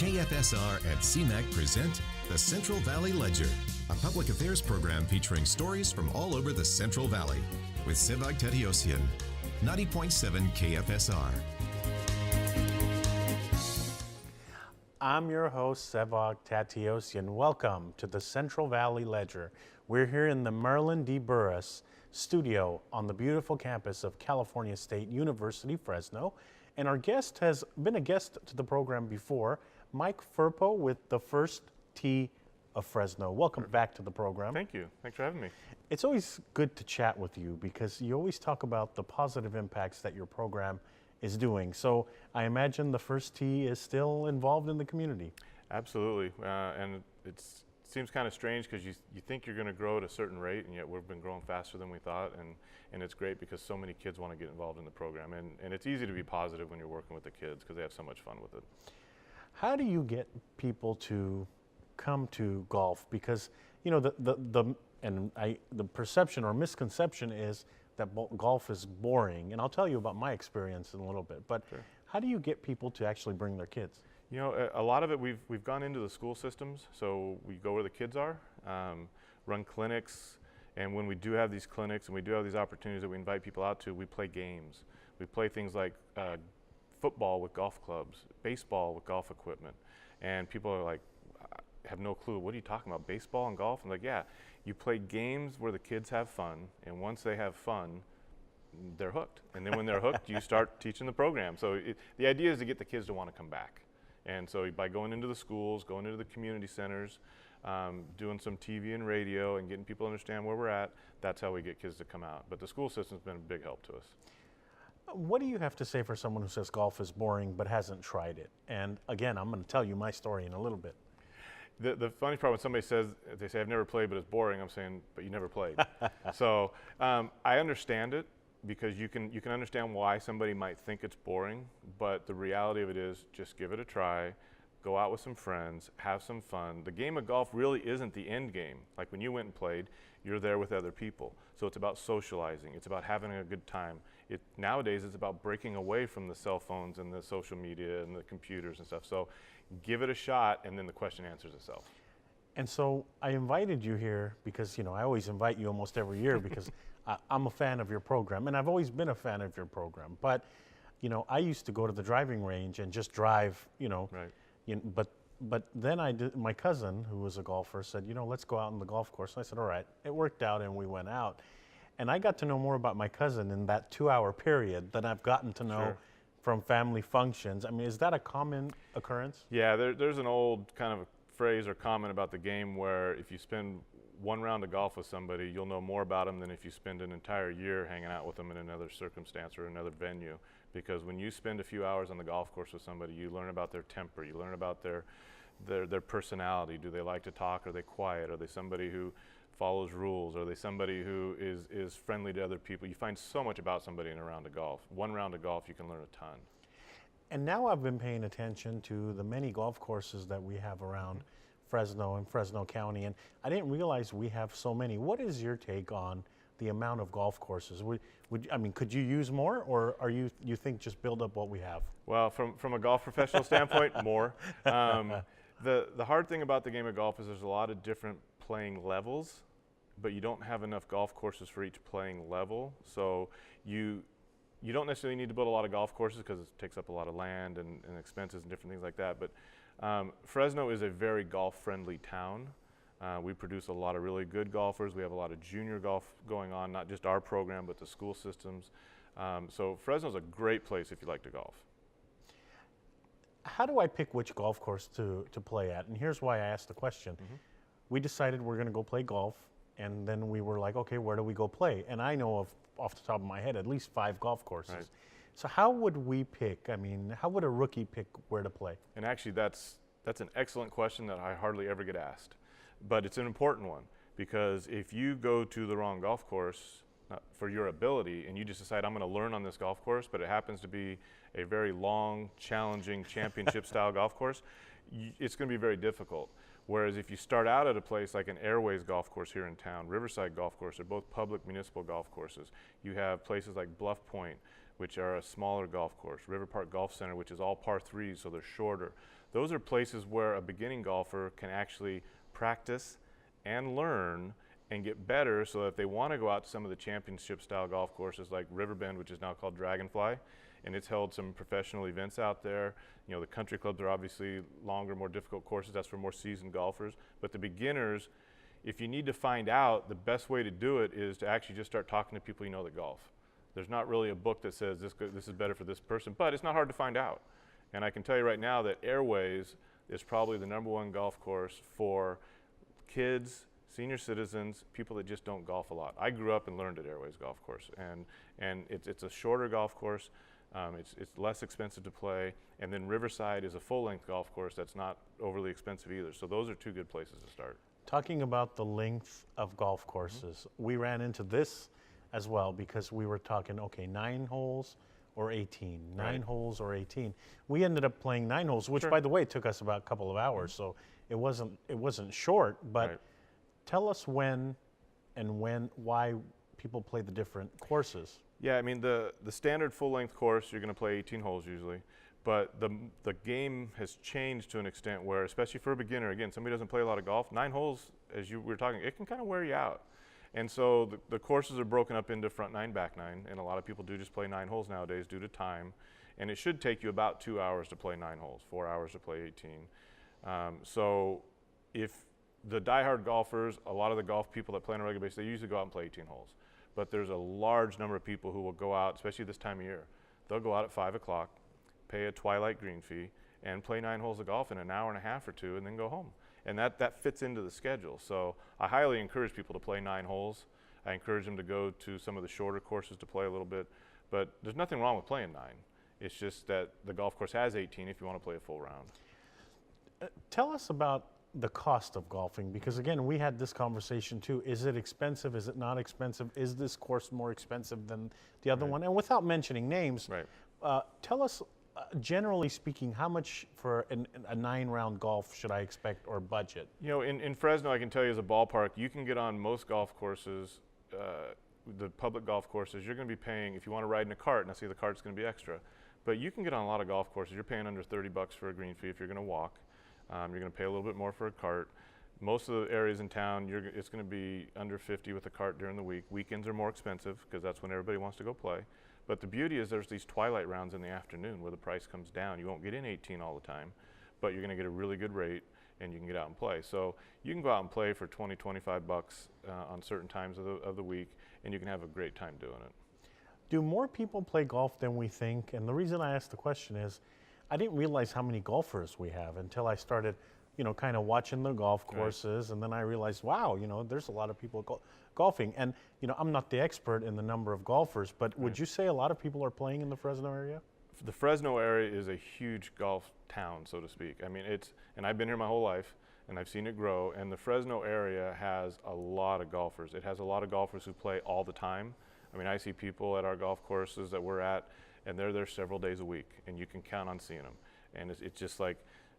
KFSR and CMAC present the Central Valley Ledger, a public affairs program featuring stories from all over the Central Valley with Sevag Tateosian, 90.7 KFSR. I'm your host, Sevag Tateosian. Welcome to the Central Valley Ledger. We're here in the Marilyn D. Burris studio on the beautiful campus of California State University, Fresno. And our guest has been a guest to the program before, Mike Firpo with the First Tee of Fresno. Welcome back to the program. Thank you. Thanks for having me. It's always good to chat with you because you always talk about the positive impacts that your program is doing. So I imagine the First Tee is still involved in the community. Absolutely. And it seems kind of strange because you think you're going to grow at a certain rate, and yet we've been growing faster than we thought. And it's great because so many kids want to get involved in the program. And it's easy to be positive when you're working with the kids because they have so much fun with it. How do you get people to come to golf? Because, you know, the perception or misconception is that golf is boring. And I'll tell you about my experience in a little bit. But Sure. How do you get people to actually bring their kids? You know, a lot of it we've gone into the school systems, so we go where the kids are, run clinics, and when we do have these clinics and we do have these opportunities that we invite people out to, we play games. We play things like football with golf clubs, baseball with golf equipment, and people are like, have no clue, what are you talking about, baseball and golf? I'm like, yeah, you play games where the kids have fun, and once they have fun, they're hooked. And then when they're hooked, you start teaching the program. So the idea is to get the kids to want to come back. And so by going into the schools, going into the community centers, doing some TV and radio and getting people to understand where we're at, that's how we get kids to come out. But the school system's been a big help to us. What do you have to say for someone who says golf is boring but hasn't tried it? And again, I'm going to tell you my story in a little bit. The funny part when somebody says, they say, I've never played, but it's boring, I'm saying, but you never played. So I understand it because you can understand why somebody might think it's boring, but the reality of it is just give it a try, go out with some friends, have some fun. The game of golf really isn't the end game. Like when you went and played, you're there with other people. So it's about socializing. It's about having a good time. Nowadays, it's about breaking away from the cell phones and the social media and the computers and stuff. So give it a shot, and then the question answers itself. And so I invited you here because, you know, I always invite you almost every year because I'm a fan of your program, and I've always been a fan of your program. But, you know, I used to go to the driving range and just drive, you know. Right. But then my cousin, who was a golfer, said, you know, let's go out on the golf course. And I said, all right. It worked out, and we went out. And I got to know more about my cousin in that 2-hour period than I've gotten to know Sure. from family functions. I mean, is that a common occurrence? Yeah, there's an old kind of phrase or comment about the game where if you spend one round of golf with somebody, you'll know more about them than if you spend an entire year hanging out with them in another circumstance or another venue. Because when you spend a few hours on the golf course with somebody, you learn about their temper, you learn about their personality. Do they like to talk? Are they quiet? Are they somebody who follows rules? Are they somebody who is friendly to other people? You find so much about somebody in a round of golf. One round of golf, you can learn a ton. And now I've been paying attention to the many golf courses that we have around Fresno and Fresno County, and I didn't realize we have so many. What is your take on the amount of golf courses? I mean, could you use more, or are you think just build up what we have? Well, from a golf professional standpoint, more. The hard thing about the game of golf is there's a lot of different playing levels, but you don't have enough golf courses for each playing level. So you don't necessarily need to build a lot of golf courses because it takes up a lot of land and expenses and different things like that. But Fresno is a very golf-friendly town. We produce a lot of really good golfers. We have a lot of junior golf going on, not just our program, but the school systems. So Fresno's a great place if you like to golf. How do I pick which golf course to play at? And here's why I asked the question. Mm-hmm. We decided we're going to go play golf, and then we were like, okay, where do we go play? And I know off the top of my head at least 5 golf courses. Right. So how would we pick? I mean, how would a rookie pick where to play? And actually, that's an excellent question that I hardly ever get asked. But it's an important one because if you go to the wrong golf course for your ability and you just decide I'm going to learn on this golf course, but it happens to be a very long, challenging championship-style golf course, it's going to be very difficult. Whereas if you start out at a place like an Airways golf course here in town, Riverside Golf Course, they're both public municipal golf courses. You have places like Bluff Point, which are a smaller golf course. River Park Golf Center, which is all par threes, so they're shorter. Those are places where a beginning golfer can actually practice and learn and get better, so that if they want to go out to some of the championship style golf courses like Riverbend, which is now called Dragonfly, and it's held some professional events out there. You know, the country clubs are obviously longer, more difficult courses. That's for more seasoned golfers. But the beginners, if you need to find out, the best way to do it is to actually just start talking to people you know that golf. There's not really a book that says this is better for this person, but it's not hard to find out. And I can tell you right now that Airways is probably the #1 golf course for kids, senior citizens, people that just don't golf a lot. I grew up and learned at Airways Golf Course, and it's a shorter golf course. It's less expensive to play, and then Riverside is a full-length golf course that's not overly expensive either. So those are two good places to start. Talking about the length of golf courses, we ran into this as well because we were talking, okay, 9 holes or 18, 9 holes or 18. We ended up playing 9 holes, which by the way took us about a couple of hours, so it wasn't short. But tell us when and why people play the different courses. Yeah, I mean, the standard full-length course, you're going to play 18 holes usually, but the game has changed to an extent where, especially for a beginner, again, somebody doesn't play a lot of golf, 9 holes, as you were talking, it can kind of wear you out. And so the courses are broken up into front 9, back 9, and a lot of people do just play 9 holes nowadays due to time. And it should take you about 2 hours to play 9 holes, 4 hours to play 18. So if the diehard golfers, a lot of the golf people that play on a regular basis, they usually go out and play 18 holes. But there's a large number of people who will go out, especially this time of year. They'll go out at 5 o'clock, pay a twilight green fee, and play 9 holes of golf in an hour and a half or 2, and then go home. And that fits into the schedule. So I highly encourage people to play 9 holes. I encourage them to go to some of the shorter courses to play a little bit. But there's nothing wrong with playing 9. It's just that the golf course has 18 if you want to play a full round. Tell us about the cost of golfing, because again, we had this conversation too. Is it expensive? Is it not expensive? Is this course more expensive than the other one? And without mentioning names, tell us, generally speaking, how much for a 9-round golf should I expect or budget? You know, in Fresno, I can tell you as a ballpark, you can get on most golf courses, the public golf courses, you're going to be paying, if you want to ride in a cart, and I see the cart's going to be extra, but you can get on a lot of golf courses, you're paying under $30 for a green fee if you're going to walk. You're going to pay a little bit more for a cart. Most of the areas in town, it's going to be under 50 with a cart during the week. Weekends are more expensive because that's when everybody wants to go play. But the beauty is there's these twilight rounds in the afternoon where the price comes down. You won't get in 18 all the time, but you're going to get a really good rate and you can get out and play. So you can go out and play for 20, 25 bucks on certain times of the week, and you can have a great time doing it. Do more people play golf than we think? And the reason I asked the question is, I didn't realize how many golfers we have until I started, you know, kind of watching the golf courses, and then I realized, wow, you know, there's a lot of people golfing. And, you know, I'm not the expert in the number of golfers, but would you say a lot of people are playing in the Fresno area? The Fresno area is a huge golf town, so to speak. I mean, and I've been here my whole life, and I've seen it grow, and the Fresno area has a lot of golfers. It has a lot of golfers who play all the time. I mean, I see people at our golf courses that we're at, and they're there several days a week, and you can count on seeing them. And it's just like,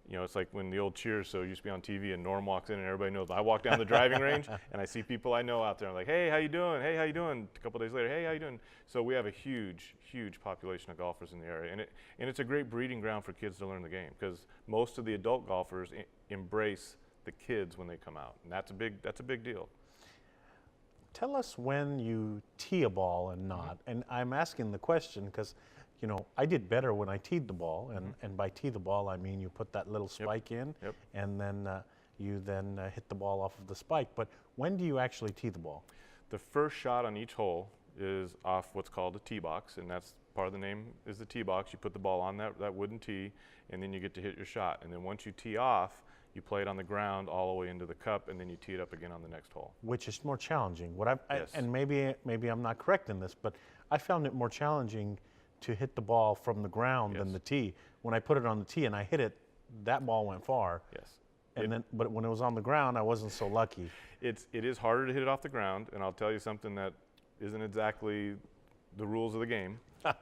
you know, it's like when the old Cheers show used to be on TV and Norm walks in and everybody knows. I walk down the driving range and I see people I know out there. I'm like, hey, how you doing? Hey, how you doing? A couple days later, hey, how you doing? So we have a huge, huge population of golfers in the area. And it's a great breeding ground for kids to learn the game because most of the adult golfers embrace the kids when they come out. And that's a big deal. Tell us when you tee a ball and not. And I'm asking the question because, you know, I did better when I teed the ball. And by tee the ball, I mean you put that little spike in, and then you hit the ball off of the spike. But when do you actually tee the ball? The first shot on each hole is off what's called a tee box, and that's part of the name is the tee box. You put the ball on that wooden tee, and then you get to hit your shot. And then once you tee off, you play it on the ground all the way into the cup, and then you tee it up again on the next hole. Which is more challenging. And maybe I'm not correct in this, but I found it more challenging to hit the ball from the ground than the tee. When I put it on the tee and I hit it, that ball went far. Yes. But when it was on the ground, I wasn't so lucky. It is harder to hit it off the ground, and I'll tell you something that isn't exactly the rules of the game.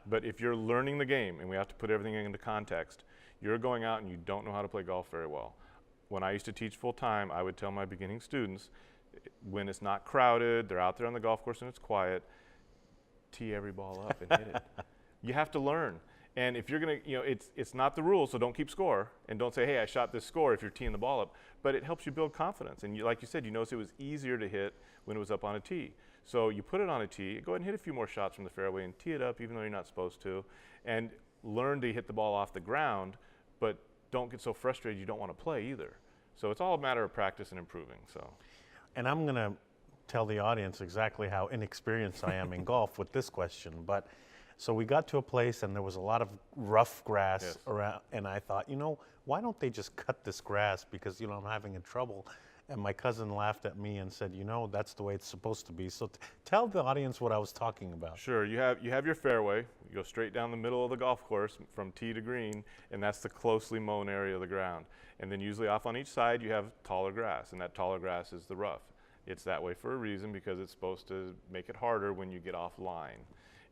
But if you're learning the game, and we have to put everything into context, you're going out and you don't know how to play golf very well. When I used to teach full time, I would tell my beginning students, when it's not crowded, they're out there on the golf course and it's quiet, tee every ball up and hit it. You have to learn. And if you're going to, it's not the rule, so don't keep score. And don't say, hey, I shot this score if you're teeing the ball up. But it helps you build confidence. And like you said, you notice it was easier to hit when it was up on a tee. So you put it on a tee, go ahead and hit a few more shots from the fairway and tee it up even though you're not supposed to. And learn to hit the ball off the ground, but don't get so frustrated you don't want to play either. So it's all a matter of practice and improving. So. And I'm going to tell the audience exactly how inexperienced I am in golf with this question. But so we got to a place and there was a lot of rough grass around, and I thought, why don't they just cut this grass, because I'm having trouble. And my cousin laughed at me and said, that's the way it's supposed to be. So tell the audience what I was talking about. Sure. You have your fairway. You go straight down the middle of the golf course from tee to green, and that's the closely mown area of the ground. And then usually off on each side you have taller grass, and that taller grass is the rough. It's that way for a reason, because it's supposed to make it harder when you get off line.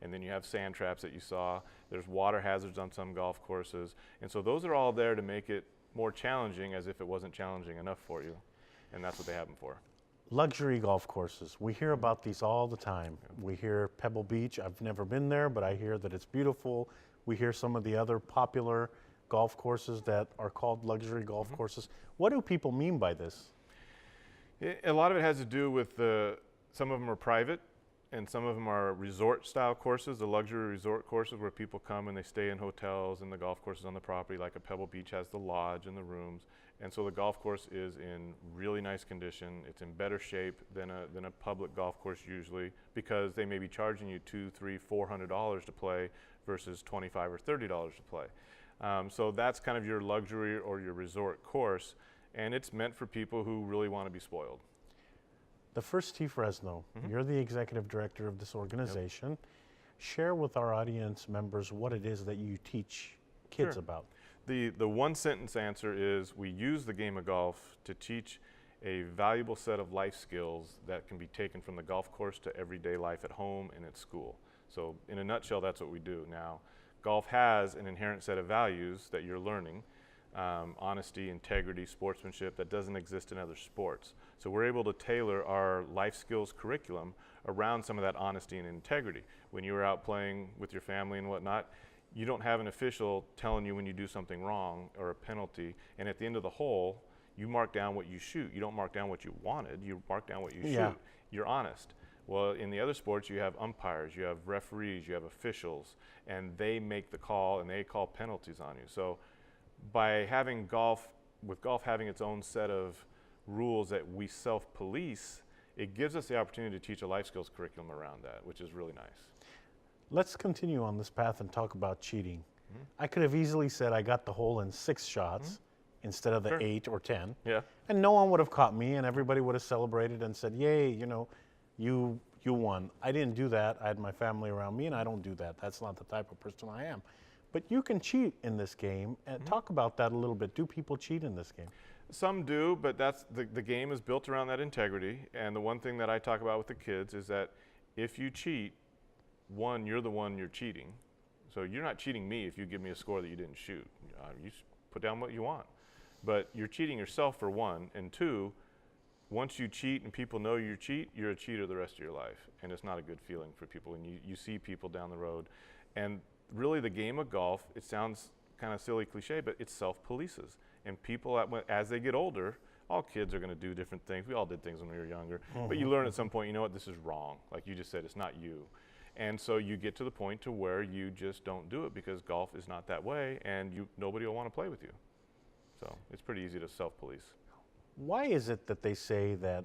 And then you have sand traps that you saw. There's water hazards on some golf courses. And so those are all there to make it more challenging, as if it wasn't challenging enough for you. And that's what they have them for. Luxury golf courses. We hear about these all the time. We hear Pebble Beach. I've never been there, but I hear that it's beautiful. We hear some of the other popular golf courses that are called luxury golf courses. What do people mean by this? A lot of it has to do with some of them are private, and some of them are resort-style courses, the luxury resort courses where people come and they stay in hotels, and the golf course is on the property, like a Pebble Beach has the lodge and the rooms. And so the golf course is in really nice condition. It's in better shape than a public golf course usually, because they may be charging you $200, $300, $400 to play versus $25 or $30 to play. So that's kind of your luxury or your resort course, and it's meant for people who really want to be spoiled. The First Tee Fresno, you're the executive director of this organization. Yep. Share with our audience members what it is that you teach kids about. The one sentence answer is, we use the game of golf to teach a valuable set of life skills that can be taken from the golf course to everyday life at home and at school. So in a nutshell, that's what we do. Now, golf has an inherent set of values that you're learning. Honesty, integrity, sportsmanship, that doesn't exist in other sports. So we're able to tailor our life skills curriculum around some of that honesty and integrity. When you're out playing with your family and whatnot, you don't have an official telling you when you do something wrong or a penalty, and at the end of the hole, you mark down what you shoot. You don't mark down what you wanted, you mark down what you shoot. You're honest. Well, in the other sports, you have umpires, you have referees, you have officials, and they make the call and they call penalties on you. So by having golf, with golf having its own set of rules that we self-police, it gives us the opportunity to teach a life skills curriculum around that, which is really nice. Let's continue on this path and talk about cheating. I could have easily said I got the hole in 6 shots instead of the 8 or 10. Yeah. And no one would have caught me, and everybody would have celebrated and said, yay, you won. I didn't do that. I had my family around me, and I don't do that. That's not the type of person I am. But you can cheat in this game. And talk about that a little bit. Do people cheat in this game? Some do, but that's the game is built around that integrity. And the one thing that I talk about with the kids is that if you cheat, one, you're the one you're cheating. So you're not cheating me if you give me a score that you didn't shoot. You put down what you want. But you're cheating yourself, for one. And two, once you cheat and people know you cheat, you're a cheater the rest of your life. And it's not a good feeling for people. And you see people down the road. And really, the game of golf, it sounds kind of silly cliche, but it self-polices. And people, as they get older, all kids are going to do different things. We all did things when we were younger. But you learn at some point, you know what, this is wrong. Like you just said, it's not you. And so you get to the point to where you just don't do it, because golf is not that way, and nobody will want to play with you. So it's pretty easy to self-police. Why is it that they say that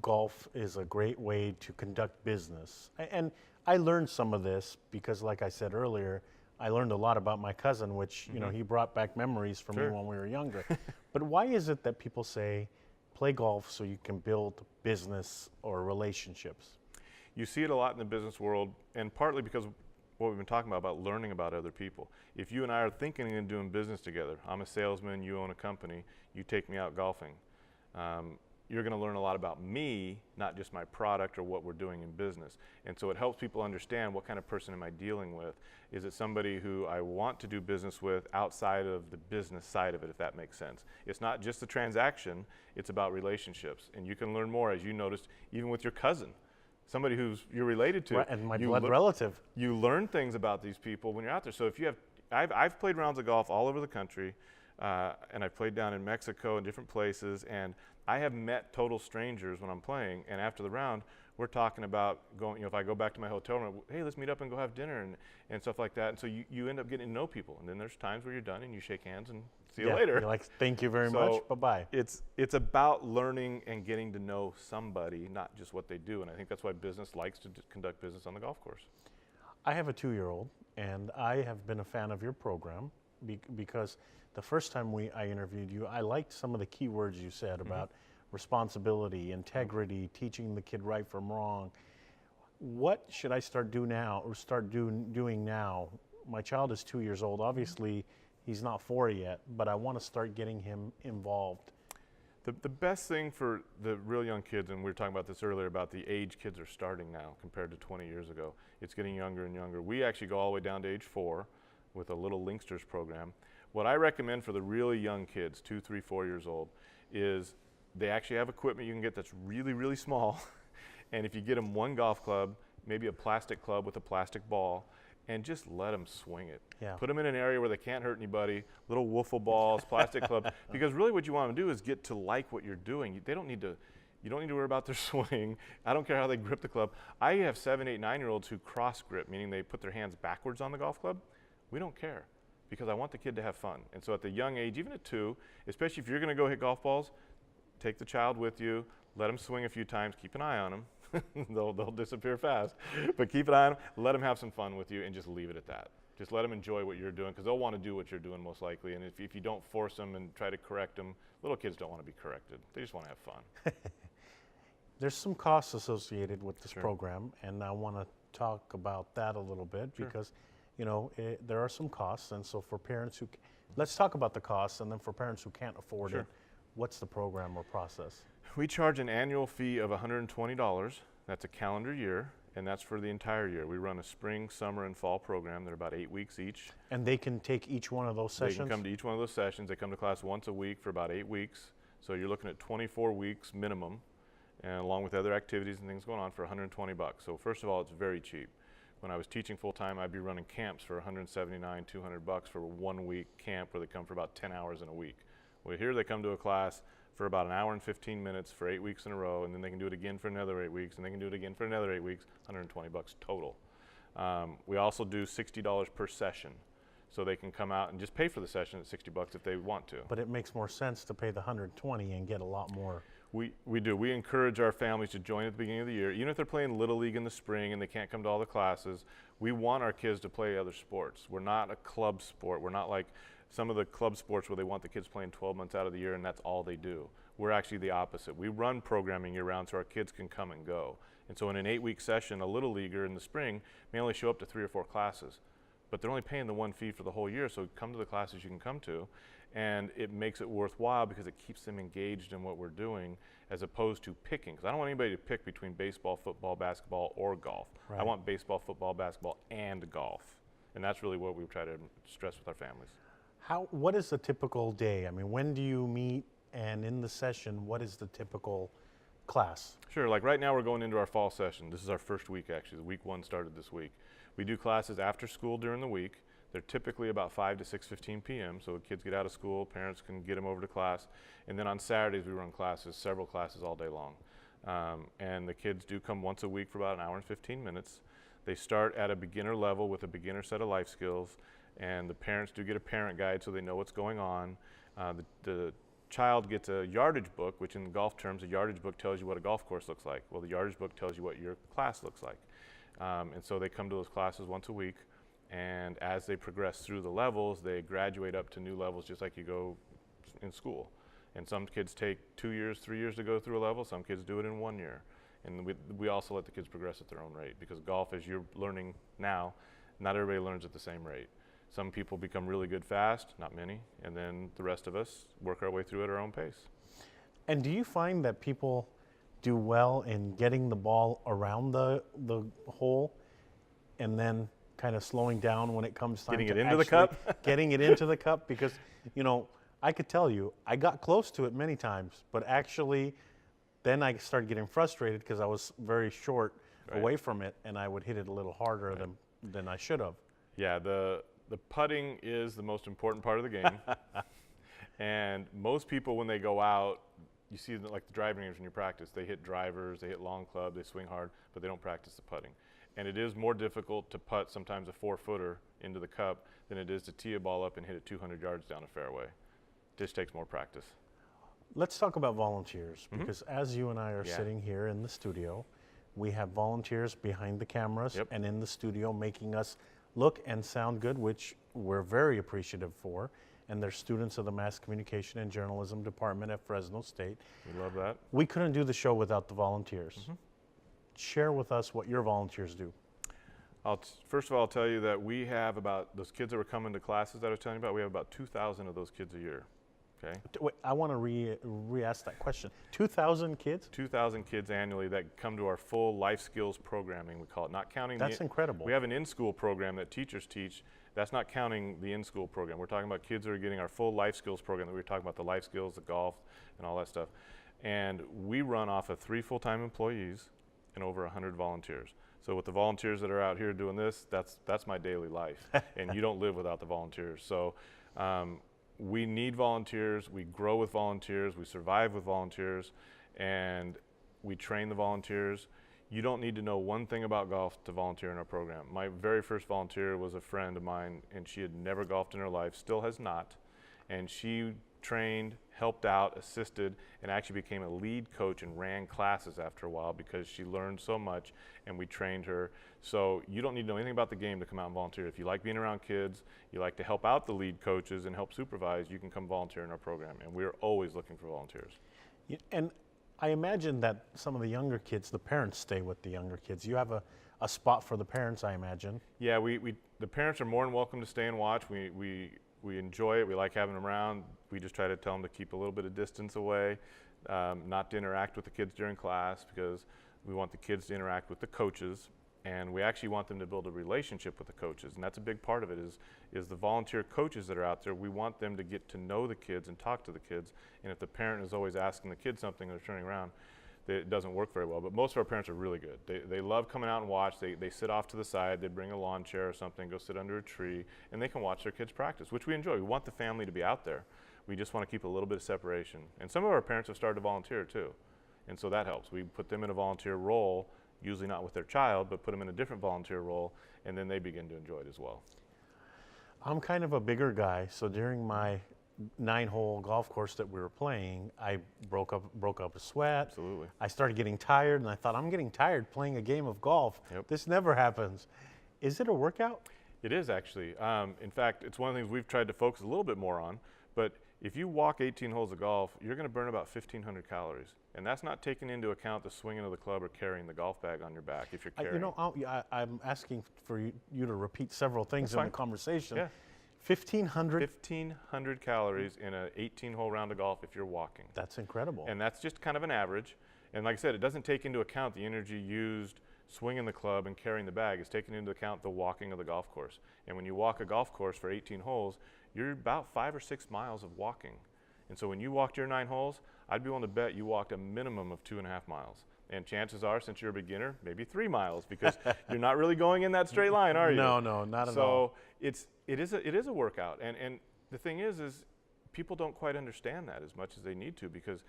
golf is a great way to conduct business? And I learned some of this because, like I said earlier, I learned a lot about my cousin, which, he brought back memories for me when we were younger. But why is it that people say, play golf so you can build business or relationships? You see it a lot in the business world, and partly because of what we've been talking about learning about other people. If you and I are thinking and doing business together, I'm a salesman, you own a company, you take me out golfing, you're going to learn a lot about me, not just my product or what we're doing in business. And so it helps people understand, what kind of person am I dealing with? Is it somebody who I want to do business with outside of the business side of it, if that makes sense? It's not just the transaction, it's about relationships. And you can learn more, as you noticed, even with your cousin. somebody who's you're related to. Right, and my blood relative. You learn things about these people when you're out there. So if you have, I've played rounds of golf all over the country, and I've played down in Mexico and different places, and I have met total strangers when I'm playing, and after the round, we're talking about going, if I go back to my hotel room, hey, let's meet up and go have dinner and stuff like that. And so you end up getting to know people. And then there's times where you're done and you shake hands and see you later. You're like, thank you very much, bye-bye. It's about learning and getting to know somebody, not just what they do. And I think that's why business likes to conduct business on the golf course. I have a 2-year-old, and I have been a fan of your program because the first time I interviewed you, I liked some of the key words you said about responsibility, integrity, teaching the kid right from wrong. What should I start doing now? My child is 2 years old. Obviously, he's not 4 yet, but I want to start getting him involved. The best thing for the real young kids, and we were talking about this earlier, about the age kids are starting now compared to 20 years ago. It's getting younger and younger. We actually go all the way down to age 4 with a little Linksters program. What I recommend for the really young kids, 2, 3, 4 years old, is they actually have equipment you can get that's really, really small. And if you get them one golf club, maybe a plastic club with a plastic ball, and just let them swing it. Yeah. Put them in an area where they can't hurt anybody, little wiffle balls, plastic clubs, because really what you want them to do is get to like what you're doing. You don't need to worry about their swing. I don't care how they grip the club. I have 7, 8, 9-year-olds who cross grip, meaning they put their hands backwards on the golf club. We don't care, because I want the kid to have fun. And so at the young age, even at 2, especially if you're gonna go hit golf balls, take the child with you, let them swing a few times, keep an eye on them. they'll disappear fast, but keep an eye on them, let them have some fun with you, and just leave it at that. Just let them enjoy what you're doing, because they'll want to do what you're doing most likely, and if you don't force them and try to correct them, little kids don't want to be corrected. They just want to have fun. There's some costs associated with this program, and I want to talk about that a little bit because, there are some costs, and so for parents let's talk about the costs, and then for parents who can't afford it, what's the program or process? We charge an annual fee of $120. That's a calendar year, and that's for the entire year. We run a spring, summer, and fall program. They're about 8 weeks each. And they can take each one of those sessions? They can come to each one of those sessions. They come to class once a week for about 8 weeks. So you're looking at 24 weeks minimum, and along with other activities and things going on for $120. So first of all, it's very cheap. When I was teaching full-time, I'd be running camps for $179, $200 for a 1-week camp where they come for about 10 hours in a week. Well, here they come to a class for about an hour and 15 minutes for 8 weeks in a row, and then they can do it again for another 8 weeks, and they can do it again for another 8 weeks, $120 total. We also do $60 per session, so they can come out and just pay for the session at $60 if they want to. But it makes more sense to pay the $120 and get a lot more. We do. We encourage our families to join at the beginning of the year. Even if they're playing Little League in the spring and they can't come to all the classes, we want our kids to play other sports. We're not a club sport. We're not like some of the club sports where they want the kids playing 12 months out of the year and that's all they do. We're actually the opposite. We run programming year-round so our kids can come and go. And so in an 8-week session, a Little Leaguer in the spring may only show up to 3 or 4 classes, but they're only paying the one fee for the whole year, so come to the classes you can come to, and it makes it worthwhile because it keeps them engaged in what we're doing as opposed to picking. Because I don't want anybody to pick between baseball, football, basketball, or golf. Right. I want baseball, football, basketball, and golf. And that's really what we try to stress with our families. What is a typical day? I mean, when do you meet, and in the session, what is the typical class? Sure, like right now we're going into our fall session. This is our first week actually. The week 1 started this week. We do classes after school during the week. They're typically about 5 to 6:15 p.m. so kids get out of school, parents can get them over to class. And then on Saturdays we run classes, several classes all day long. And the kids do come once a week for about an hour and 15 minutes. They start at a beginner level with a beginner set of life skills, and the parents do get a parent guide so they know what's going on. The child gets a yardage book, which in golf terms, a yardage book tells you what a golf course looks like. Well, the yardage book tells you what your class looks like. And so they come to those classes once a week, and as they progress through the levels, they graduate up to new levels just like you go in school. And some kids take 2 years, 3 years to go through a level, some kids do it in 1 year. And we also let the kids progress at their own rate, because golf, as you're learning now, not everybody learns at the same rate. Some people become really good fast, not many, and then the rest of us work our way through at our own pace. And do you find that people do well in getting the ball around the hole and then kind of slowing down when it comes time getting to it into the cup? Getting it into the cup? Because, I could tell you, I got close to it many times, but actually then I started getting frustrated because I was very short away from it, and I would hit it a little harder than I should have. Yeah, the putting is the most important part of the game. And most people, when they go out, you see like the driving range when you practice, they hit drivers, they hit long club, they swing hard, but they don't practice the putting. And it is more difficult to putt sometimes a 4-footer into the cup than it is to tee a ball up and hit it 200 yards down a fairway. It just takes more practice. Let's talk about volunteers, because as you and I are sitting here in the studio, we have volunteers behind the cameras and in the studio making us look and sound good, which we're very appreciative for. And they're students of the Mass Communication and Journalism Department at Fresno State. We love that. We couldn't do the show without the volunteers. Share with us what your volunteers do. First of all, I'll tell you that we have about, those kids that were coming to classes that I was telling you about, we have about 2,000 of those kids a year. Okay. Wait, I want to re-ask that question. 2,000 kids? 2,000 kids annually that come to our full life skills programming, we call it, not counting That's incredible. We have an in-school program that teachers teach. That's not counting the in-school program. We're talking about kids that are getting our full life skills program that we were talking about, the life skills, the golf, and all that stuff. And we run off of 3 full-time employees and over 100 volunteers. So with the volunteers that are out here doing this, that's my daily life. And you don't live without the volunteers. So we need volunteers, we grow with volunteers, we survive with volunteers, and we train the volunteers. You don't need to know one thing about golf to volunteer in our program. My very first volunteer was a friend of mine, and she had never golfed in her life, still has not. And she trained, helped out, assisted, and actually became a lead coach and ran classes after a while because she learned so much, and we trained her. So you don't need to know anything about the game to come out and volunteer. If you like being around kids, you like to help out the lead coaches and help supervise, you can come volunteer in our program, and we're always looking for volunteers. And I imagine that some of the younger kids, the parents stay with the younger kids. You have a spot for the parents, I imagine. Yeah, the parents are more than welcome to stay and watch. We enjoy it. We like having them around. We just try to tell them to keep a little bit of distance away, not to interact with the kids during class, because we want the kids to interact with the coaches, and we actually want them to build a relationship with the coaches, and that's a big part of it is the volunteer coaches that are out there. We want them to get to know the kids and talk to the kids, and if the parent is always asking the kid something and they're turning around, it doesn't work very well. But most of our parents are really good. They love coming out and watch. They sit off to the side. They bring a lawn chair or something, go sit under a tree, and they can watch their kids practice, which we enjoy. We want the family to be out there. We just want to keep a little bit of separation. And some of our parents have started to volunteer too, and so that helps. We put them in a volunteer role, usually not with their child, but put them in a different volunteer role, and then they begin to enjoy it as well. I'm kind of a bigger guy, so during my 9-hole golf course that we were playing, I broke up a sweat. Absolutely. I started getting tired, and I thought, I'm getting tired playing a game of golf. Yep. This never happens. Is it a workout? It is actually. In fact, it's one of the things we've tried to focus a little bit more on. But if you walk 18 holes of golf, you're going to burn about 1,500 calories. And that's not taking into account the swinging of the club or carrying the golf bag on your back if you're carrying. I'm asking for you to repeat several things in the conversation. Yeah. 1,500 calories in an 18-hole round of golf if you're walking. That's incredible. And that's just kind of an average. And like I said, it doesn't take into account the energy used swinging the club and carrying the bag. It's taking into account the walking of the golf course. And when you walk a golf course for 18 holes, you're about 5 or 6 miles of walking. And so when you walked your 9 holes, I'd be willing to bet you walked a minimum of 2.5 miles. And chances are, since you're a beginner, maybe 3 miles, because you're not really going in that straight line, are you? No, not at all. So it is a workout. And the thing is people don't quite understand that as much as they need to, because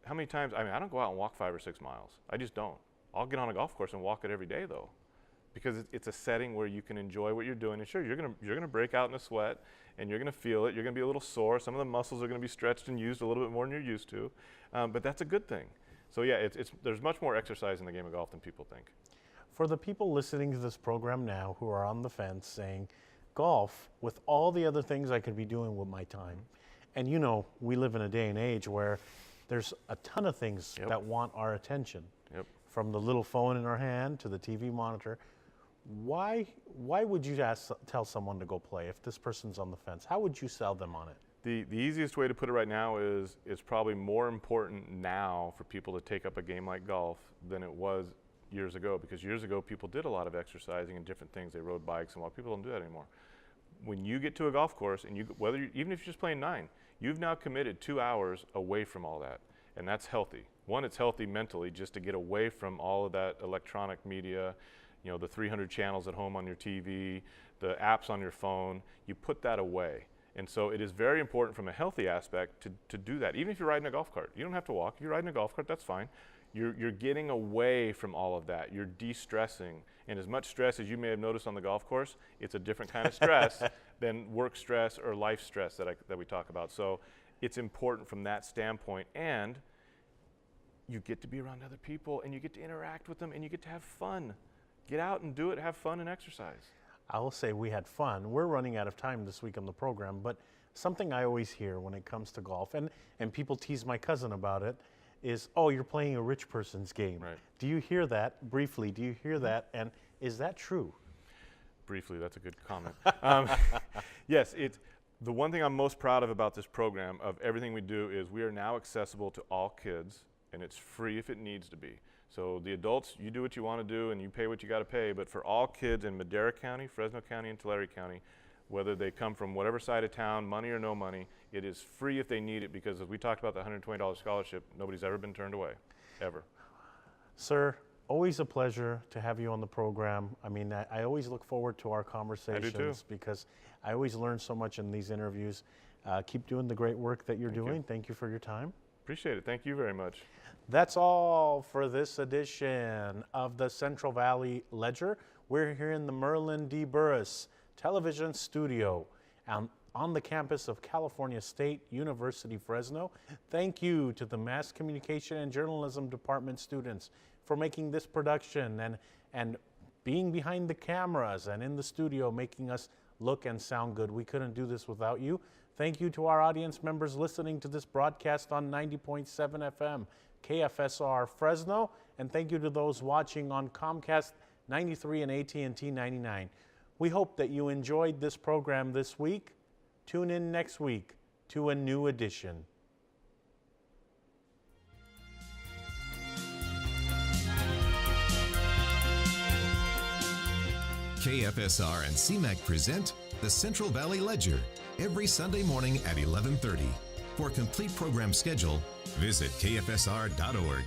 how many times, I don't go out and walk 5 or 6 miles. I just don't. I'll get on a golf course and walk it every day, though, because it's a setting where you can enjoy what you're doing. And sure, you're gonna break out in a sweat, and you're gonna feel it. You're gonna be a little sore. Some of the muscles are gonna be stretched and used a little bit more than you're used to, but that's a good thing. So yeah, there's much more exercise in the game of golf than people think. For the people listening to this program now who are on the fence saying, golf, with all the other things I could be doing with my time, and we live in a day and age where there's a ton of things that want our attention. Yep. From the little phone in our hand to the TV monitor. Why would you tell someone to go play if this person's on the fence? How would you sell them on it? The easiest way to put it right now is it's probably more important now for people to take up a game like golf than it was years ago, because years ago people did a lot of exercising and different things. They rode bikes and people don't do that anymore. When you get to a golf course, and even if you're just playing 9, you've now committed 2 hours away from all that, and that's healthy. One, it's healthy mentally just to get away from all of that electronic media, you know, the 300 channels at home on your TV, the apps on your phone. You put that away. And so it is very important from a healthy aspect to do that. Even if you're riding a golf cart, you don't have to walk. If you're riding a golf cart, that's fine. You're getting away from all of that. You're de-stressing. And as much stress as you may have noticed on the golf course, it's a different kind of stress than work stress or life stress that we talk about. So it's important from that standpoint. And you get to be around other people, and you get to interact with them, and you get to have fun. Get out and do it, have fun and exercise. I will say we had fun. We're running out of time this week on the program, but something I always hear when it comes to golf, and people tease my cousin about it, is, oh, you're playing a rich person's game. Right. Do you hear that? Briefly, do you hear that? And is that true? Briefly, that's a good comment. Yes, the one thing I'm most proud of about this program, of everything we do, is we are now accessible to all kids, and it's free if it needs to be. So the adults, you do what you want to do and you pay what you got to pay, but for all kids in Madera County, Fresno County, and Tulare County, whether they come from whatever side of town, money or no money, it is free if they need it, because as we talked about the $120 scholarship, nobody's ever been turned away, ever. Sir, always a pleasure to have you on the program. I mean, I always look forward to our conversations because I always learn so much in these interviews. Keep doing the great work that you're doing. Thank you for your time. Appreciate it. Thank you very much. That's all for this edition of the Central Valley Ledger. We're here in the Merlin D. Burris Television Studio on the campus of California State University, Fresno. Thank you to the Mass Communication and Journalism Department students for making this production and being behind the cameras and in the studio, making us look and sound good. We couldn't do this without you. Thank you to our audience members listening to this broadcast on 90.7 FM, KFSR Fresno, and thank you to those watching on Comcast 93 and AT&T 99. We hope that you enjoyed this program this week. Tune in next week to a new edition. KFSR and CMAC present the Central Valley Ledger every Sunday morning at 11:30. For a complete program schedule, visit kfsr.org.